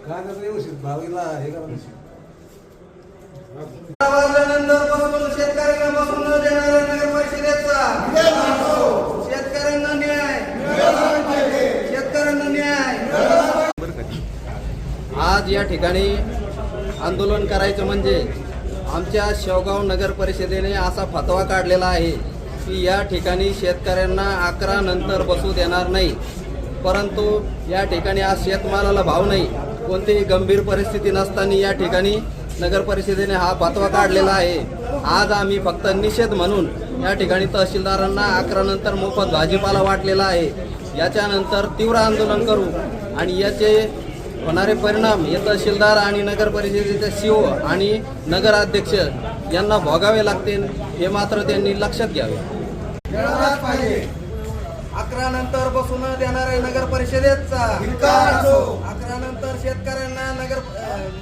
काय करतो व्यवस्थित भावीला हे करा शेतकऱ्यांना बसून न देणाऱ्या नगर परिषदेचा शेतकऱ्यांना न्याय, शेतकऱ्यांना न्याय। आज या ठिकाणी आंदोलन करायचं म्हणजे आमच्या शेवगाव नगर परिषदेने असा फतवा काढलेला आहे की या ठिकाणी शेतकऱ्यांना 11 नंतर बसू देणार नाही। परंतु या ठिकाणी आज शेतमालाला भाव नाही, कोणतीही गंभीर परिस्थिती नसताना या ठिकाणी नगर परिषदेने हा फतवा काढलेला आहे। आज आम्ही फक्त निषेध म्हणून या ठिकाणी तहसीलदारांना 11 नंतर मोफत भाजीपाला वाटलेला आहे। याच्यानंतर तीव्र आंदोलन करू आणि याचे होणारे परिणाम हे तहसीलदार आणि नगर परिषदेचे सीओ आणि नगराध्यक्ष यांना भोगावे लागतील, हे मात्र त्यांनी लक्षात घ्यावे। 11 नंतर बसून देणाऱ्या नगर परिषदेचा 11 नंतर शेतकऱ्यांना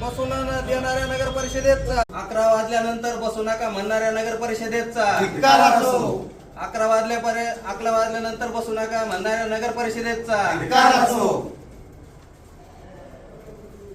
बसून देणाऱ्या नगर परिषदेचा 11 वाजल्यानंतर बसू नका म्हणणाऱ्या नगर परिषदेचा 11 वाजल्यानंतर बसू नका म्हणणाऱ्या नगर परिषदेचा